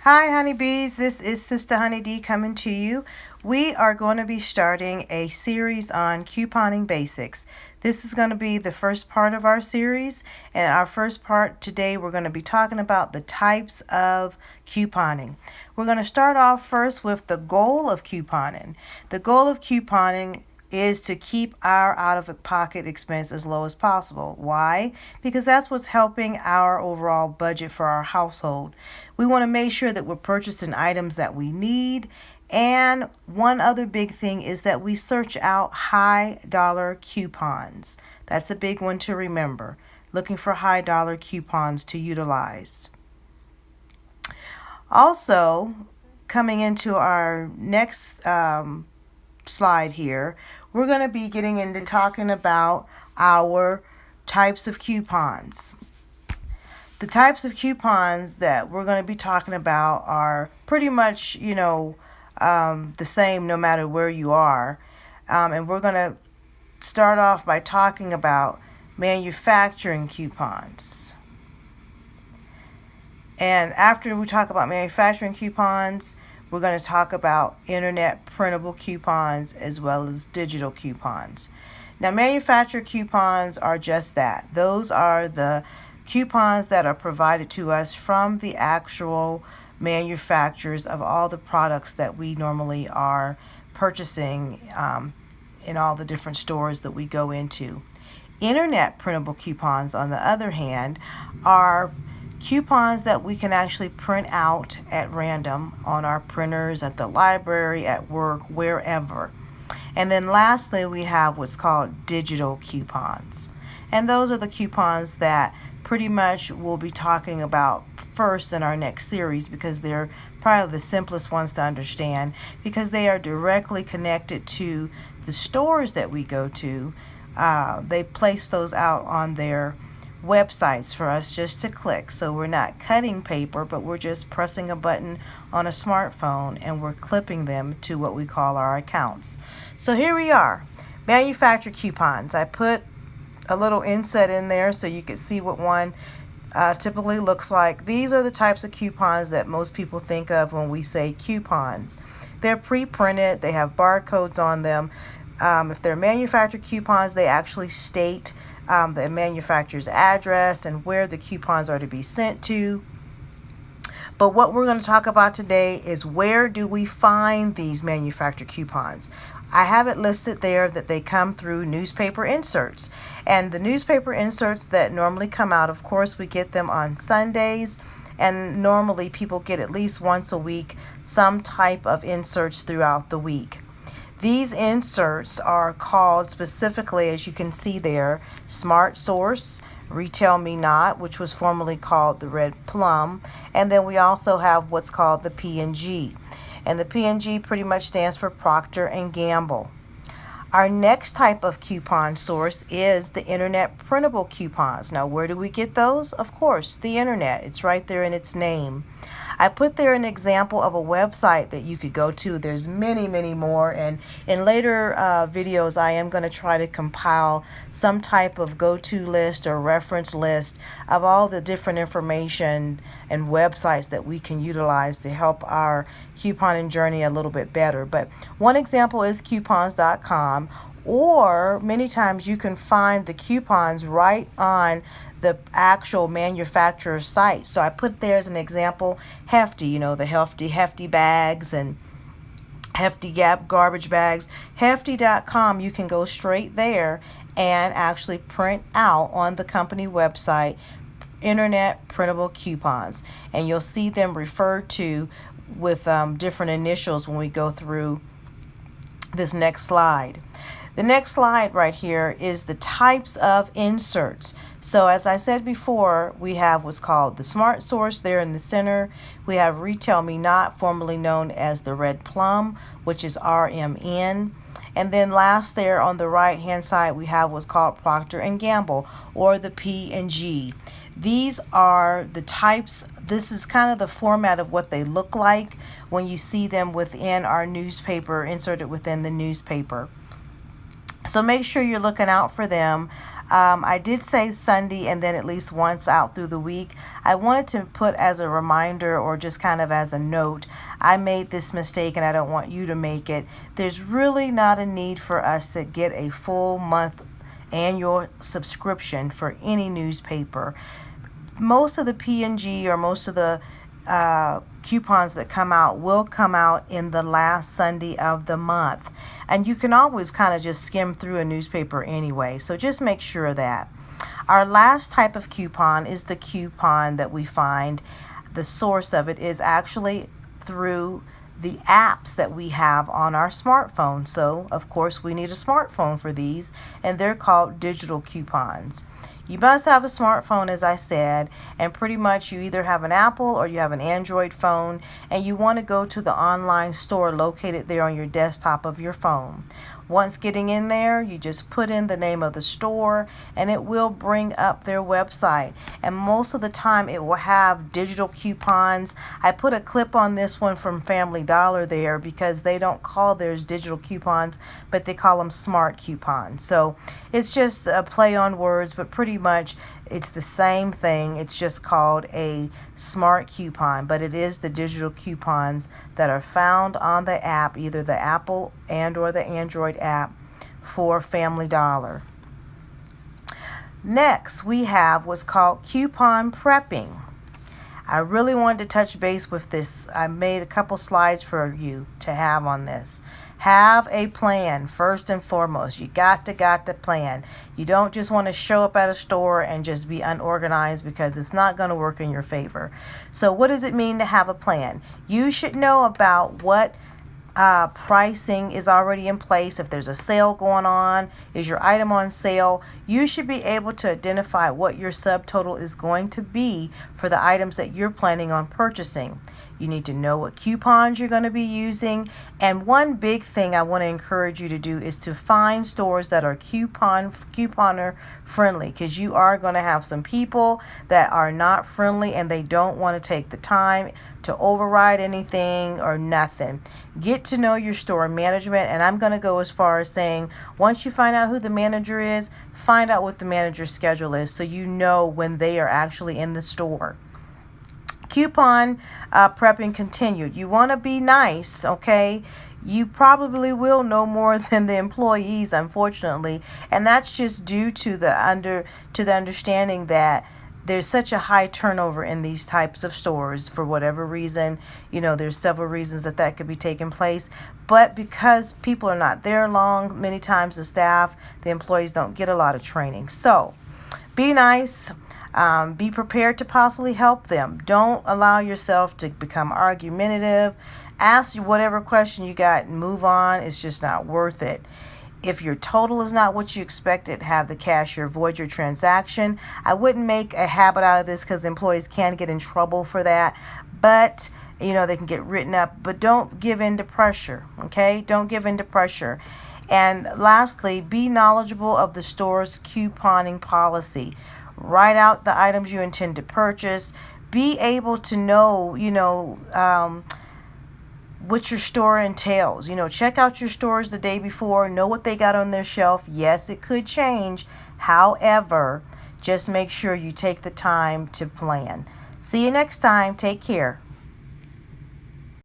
Hi, honeybees. This is Sister Honey D coming to you. We are going to be starting a series on couponing basics. This is going to be the first part of our series, and our first part today we're going to be talking about the types of couponing. We're going to start off first with the goal of couponing. The goal of couponing is to keep our out-of-pocket expense as low as possible. Why? Because that's what's helping our overall budget for our household. We want to make sure that we're purchasing items that we need. And one other big thing is that we search out high dollar coupons. That's a big one to remember. Looking for high dollar coupons to utilize. Also, coming into our next slide here, we're going to be getting into talking about our types of coupons. The types of coupons that we're going to be talking about are pretty much, the same no matter where you are. And we're going to start off by talking about manufacturing coupons. And after we talk about manufacturing coupons, we're going to talk about internet printable coupons as well as digital coupons. Now, manufacturer coupons are just that. Those are the coupons that are provided to us from the actual manufacturers of all the products that we normally are purchasing in all the different stores that we go into. Internet printable coupons, on the other hand, are coupons that we can actually print out at random on our printers, at the library, at work, wherever. And then lastly, we have what's called digital coupons. And those are the coupons that pretty much we'll be talking about first in our next series because they're probably the simplest ones to understand because they are directly connected to the stores that we go to. They place those out on their websites for us just to click. So we're not cutting paper, but we're just pressing a button on a smartphone and we're clipping them to what we call our accounts. So here we are, manufacturer coupons. I put a little inset in there so you can see what one typically looks like. These are the types of coupons that most people think of when we say coupons. They're pre-printed, they have barcodes on them. If they're manufacturer coupons, they actually state the manufacturer's address and where the coupons are to be sent to. But what we're going to talk about today is where do we find these manufacturer coupons. I have it listed there that they come through newspaper inserts. And the newspaper inserts that normally come out, of course, we get them on Sundays. And normally people get at least once a week some type of inserts throughout the week. These inserts are called specifically, as you can see there, Smart Source, Retail Me Not, which was formerly called the Red Plum, and then we also have what's called the P&G. And the P&G pretty much stands for Procter & Gamble. Our next type of coupon source is the internet printable coupons. Now, where do we get those? Of course, the internet. It's right there in its name. I put there an example of a website that you could go to. There's many, many more. And in later videos, I am going to try to compile some type of go-to list or reference list of all the different information and websites that we can utilize to help our couponing journey a little bit better. But one example is coupons.com, or many times you can find the coupons right on the actual manufacturer's site. So I put there as an example Hefty, the hefty bags and Hefty garbage bags. Hefty.com, you can go straight there and actually print out on the company website internet printable coupons, and you'll see them referred to with different initials when we go through this next slide. The next slide right here is the types of inserts. So as I said before, we have what's called the Smart Source there in the center. We have Retail Me Not, formerly known as the Red Plum, which is RMN. And then last there on the right hand side, we have what's called Procter & Gamble, or the P&G. These are the types. This is kind of the format of what they look like when you see them within our newspaper, inserted within the newspaper. So make sure you're looking out for them. I did say Sunday and then at least once out through the week. I wanted to put as a reminder or just kind of as a note, I made this mistake and I don't want you to make it. There's really not a need for us to get a full month annual subscription for any newspaper. Most of the P&G or most of the coupons that come out will come out in the last Sunday of the month. And you can always kind of just skim through a newspaper anyway. So just make sure of that. Our last type of coupon is the coupon that we find. The source of it is actually through the apps that we have on our smartphone. So, of course, we need a smartphone for these, and they're called digital coupons. You must have a smartphone, as I said, and pretty much you either have an Apple or you have an Android phone, and you want to go to the online store located there on your desktop of your phone. Once getting in there, you just put in the name of the store and it will bring up their website. And most of the time it will have digital coupons. I put a clip on this one from Family Dollar there because they don't call theirs digital coupons, but they call them smart coupons. So it's just a play on words, but pretty much it's the same thing. It's just called a smart coupon, but it is the digital coupons that are found on the app, either the Apple and or the Android app for Family Dollar. Next, we have what's called coupon prepping. I really wanted to touch base with this. I made a couple slides for you to have on this. Have a plan first and foremost. You got to plan. You don't just want to show up at a store and just be unorganized because it's not going to work in your favor. So what does it mean to have a plan? You should know about what pricing is already in place. If there's a sale going on, is your item on sale? You should be able to identify what your subtotal is going to be for the items that you're planning on purchasing. You need to know what coupons you're going to be using. And one big thing I want to encourage you to do is to find stores that are couponer friendly, because you are going to have some people that are not friendly and they don't want to take the time to override anything or nothing. Get to know your store management, and I'm going to go as far as saying once you find out who the manager is, find out what the manager's schedule is so you know when they are actually in the store. Coupon prepping continued. You want to be nice, okay? You probably will know more than the employees, unfortunately, and that's just due to the understanding that there's such a high turnover in these types of stores for whatever reason. You know, there's several reasons that could be taking place, but because people are not there long, many times the staff, the employees don't get a lot of training. So be nice. Be prepared to possibly help them. Don't allow yourself to become argumentative. Ask whatever question you got and move on. It's just not worth it. If your total is not what you expected, have the cashier void your transaction. I wouldn't make a habit out of this because employees can get in trouble for that. But, you know, they can get written up. But don't give in to pressure, okay? Don't give in to pressure. And lastly, be knowledgeable of the store's couponing policy. Write out the items you intend to purchase. Be able to know, what your store entails. Check out your stores the day before. Know what they got on their shelf. Yes, it could change. However, just make sure you take the time to plan. See you next time. Take care.